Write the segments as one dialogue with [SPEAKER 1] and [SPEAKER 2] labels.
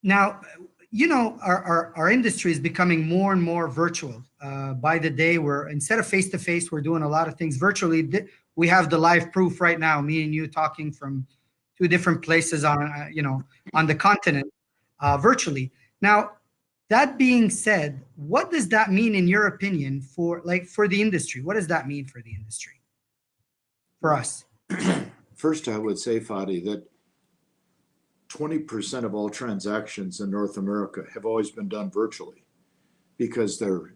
[SPEAKER 1] Now, our industry is becoming more and more virtual. By the day, we're instead of face to face, we're doing a lot of things virtually. We have the live proof right now, me and you talking from two different places on, on the continent, virtually. Now, that being said, what does that mean in your opinion for the industry? What does that mean for the industry, for us?
[SPEAKER 2] First, I would say, Fadi, that 20% of all transactions in North America have always been done virtually because they're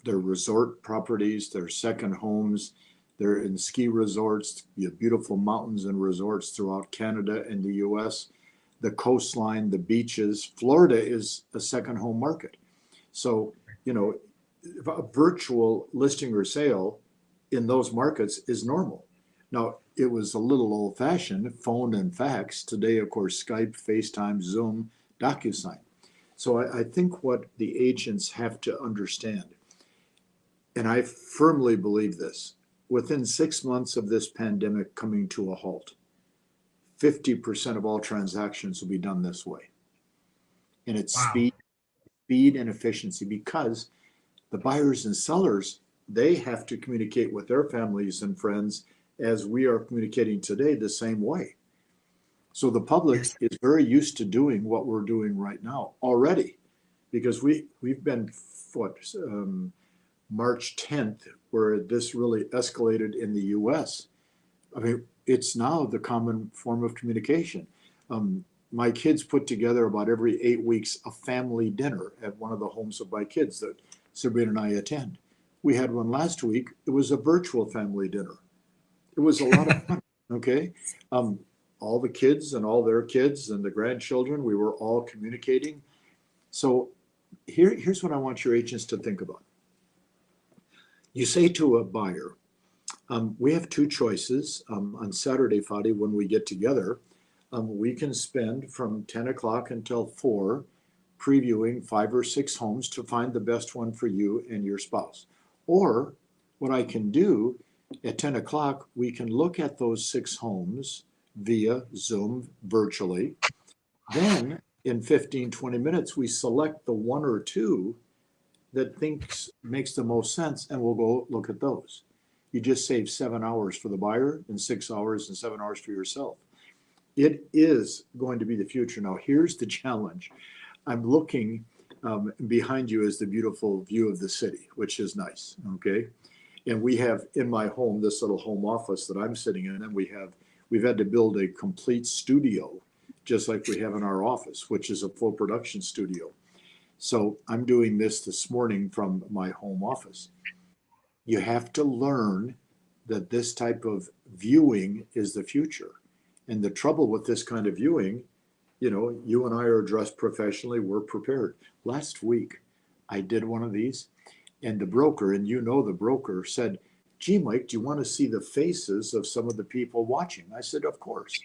[SPEAKER 2] resort properties, they're second homes, they're in ski resorts, you have beautiful mountains and resorts throughout Canada and the US, the coastline, the beaches. Florida is a second home market. So, a virtual listing or sale in those markets is normal. Now, it was a little old-fashioned, phone and fax. Today, of course, Skype, FaceTime, Zoom, DocuSign. So I think what the agents have to understand, and I firmly believe this, within 6 months of this pandemic coming to a halt, 50% of all transactions will be done this way. And it's
[SPEAKER 1] Wow.
[SPEAKER 2] speed and efficiency, because the buyers and sellers, they have to communicate with their families and friends as we are communicating today the same way. So the public is very used to doing what we're doing right now already, because we've been March 10th, where this really escalated in the US. I mean, it's now the common form of communication. My kids put together about every 8 weeks a family dinner at one of the homes of my kids that Sabrina and I attend. We had one last week. It was a virtual family dinner. It was a lot of fun, okay? All the kids and all their kids and the grandchildren, we were all communicating. So here's what I want your agents to think about. You say to a buyer, we have two choices. On Saturday, Fadi, when we get together, we can spend from 10 o'clock until 4 previewing 5 or 6 homes to find the best one for you and your spouse. Or what I can do, at 10 o'clock, we can look at those 6 homes via Zoom virtually. Then in 15, 20 minutes, we select the 1 or 2 that makes the most sense, and we'll go look at those. You just save 7 hours for the buyer and 6 hours and 7 hours for yourself. It is going to be the future. Now, here's the challenge. I'm looking behind you is the beautiful view of the city, which is nice, okay? And we have in my home, this little home office that I'm sitting in, and we've had to build a complete studio, just like we have in our office, which is a full production studio. So I'm doing this morning from my home office. You have to learn that this type of viewing is the future. And the trouble with this kind of viewing, you and I are dressed professionally, we're prepared. Last week, I did one of these. And the broker, and the broker, said, gee, Mike, do you want to see the faces of some of the people watching? I said, of course.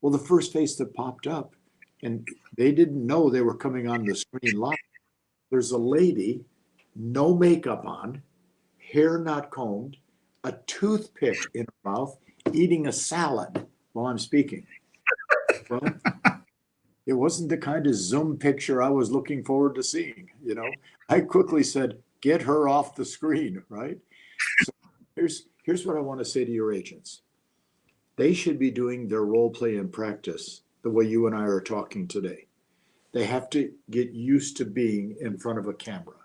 [SPEAKER 2] Well, the first face that popped up, and they didn't know they were coming on the screen live. There's a lady, no makeup on, hair not combed, a toothpick in her mouth, eating a salad while I'm speaking. Well, it wasn't the kind of Zoom picture I was looking forward to seeing. I quickly said, get her off the screen, right? So here's what I want to say to your agents. They should be doing their role play and practice the way you and I are talking today. They have to get used to being in front of a camera,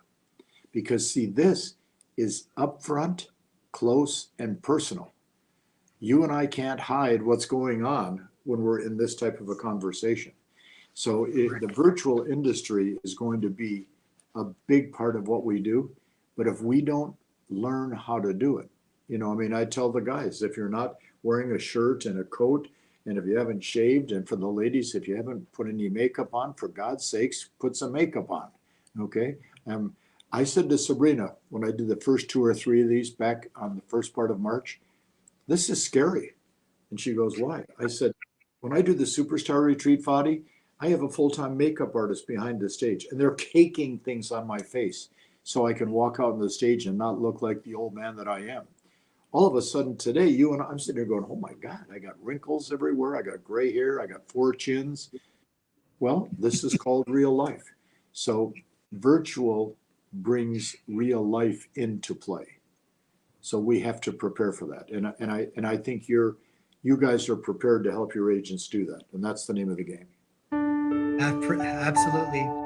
[SPEAKER 2] because see, this is upfront, close, and personal. You and I can't hide what's going on when we're in this type of a conversation. So the virtual industry is going to be a big part of what we do. But if we don't learn how to do it, I tell the guys, if you're not wearing a shirt and a coat, and if you haven't shaved, and for the ladies, if you haven't put any makeup on, for God's sakes, put some makeup on, okay? I said to Sabrina, when I did the first 2 or 3 of these back on the first part of March, this is scary. And she goes, why? I said, when I do the Superstar Retreat, Fadi, I have a full-time makeup artist behind the stage, and they're caking things on my face so I can walk out on the stage and not look like the old man that I am. All of a sudden today, I'm sitting there going, oh my God, I got wrinkles everywhere. I got gray hair. I got 4 chins. Well, this is called real life. So virtual brings real life into play. So we have to prepare for that. And I think you guys are prepared to help your agents do that. And that's the name of the game.
[SPEAKER 1] Absolutely.